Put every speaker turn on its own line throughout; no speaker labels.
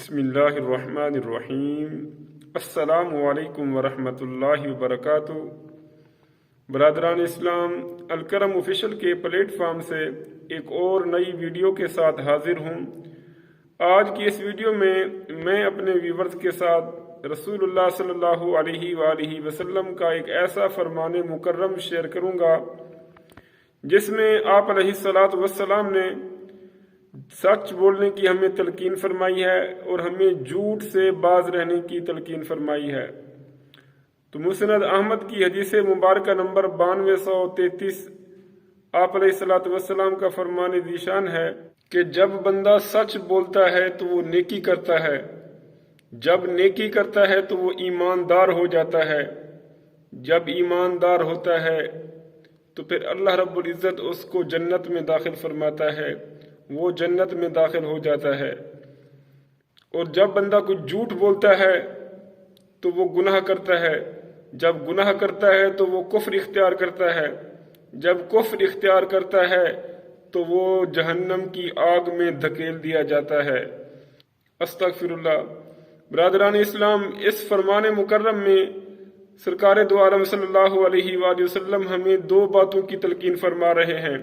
بسم اللہ الرحمن الرحیم۔ السلام علیکم ورحمۃ اللہ وبرکاتہ۔ برادران اسلام، الکرم آفیشل کے پلیٹ فارم سے ایک اور نئی ویڈیو کے ساتھ حاضر ہوں۔ آج کی اس ویڈیو میں میں اپنے ویورز کے ساتھ رسول اللہ صلی اللہ علیہ وآلہ وسلم کا ایک ایسا فرمان مکرم شیئر کروں گا جس میں آپ علیہ الصلاۃ والسلام نے سچ بولنے کی ہمیں تلقین فرمائی ہے اور ہمیں جھوٹ سے باز رہنے کی تلقین فرمائی ہے۔ تو مسند احمد کی حدیث مبارکہ نمبر 9233 آپ علیہ الصلاۃ والسلام کا فرمان ذیشان ہے کہ جب بندہ سچ بولتا ہے تو وہ نیکی کرتا ہے، جب نیکی کرتا ہے تو وہ ایماندار ہو جاتا ہے، جب ایماندار ہوتا ہے تو پھر اللہ رب العزت اس کو جنت میں داخل فرماتا ہے، وہ جنت میں داخل ہو جاتا ہے۔ اور جب بندہ کچھ جھوٹ بولتا ہے تو وہ گناہ کرتا ہے، جب گناہ کرتا ہے تو وہ کفر اختیار کرتا ہے، جب کفر اختیار کرتا ہے تو وہ جہنم کی آگ میں دھکیل دیا جاتا ہے۔ استغفر اللہ۔ برادران اسلام، اس فرمان مکرم میں سرکار دو عالم صلی اللہ علیہ وآلہ وسلم ہمیں دو باتوں کی تلقین فرما رہے ہیں،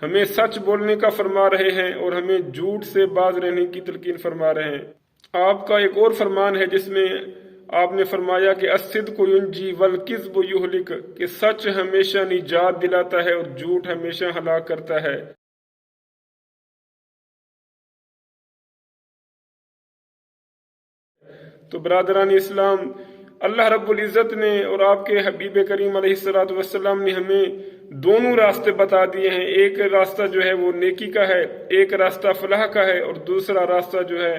ہمیں سچ بولنے کا فرما رہے ہیں اور ہمیں جھوٹ سے باز رہنے کی تلقین فرما رہے ہیں۔ آپ کا ایک اور فرمان ہے جس میں آپ نے فرمایا کہ الصدق ینجی والکذب یہلک، کہ سچ ہمیشہ نجات دلاتا ہے اور جھوٹ ہمیشہ ہلاک کرتا ہے۔ تو برادران اسلام، اللہ رب العزت نے اور آپ کے حبیب کریم علیہ الصلوۃ والسلام نے ہمیں دونوں راستے بتا دیے ہیں۔ ایک راستہ جو ہے وہ نیکی کا ہے، ایک راستہ فلاح کا ہے، اور دوسرا راستہ جو ہے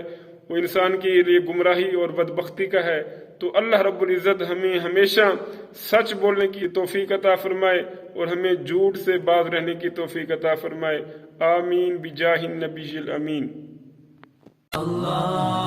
وہ انسان کے لیے گمراہی اور بدبختی کا ہے۔ تو اللہ رب العزت ہمیں ہمیشہ سچ بولنے کی توفیق عطا فرمائے اور ہمیں جھوٹ سے باز رہنے کی توفیق عطا فرمائے۔ آمین بجاہ النبی الامین۔ اللہ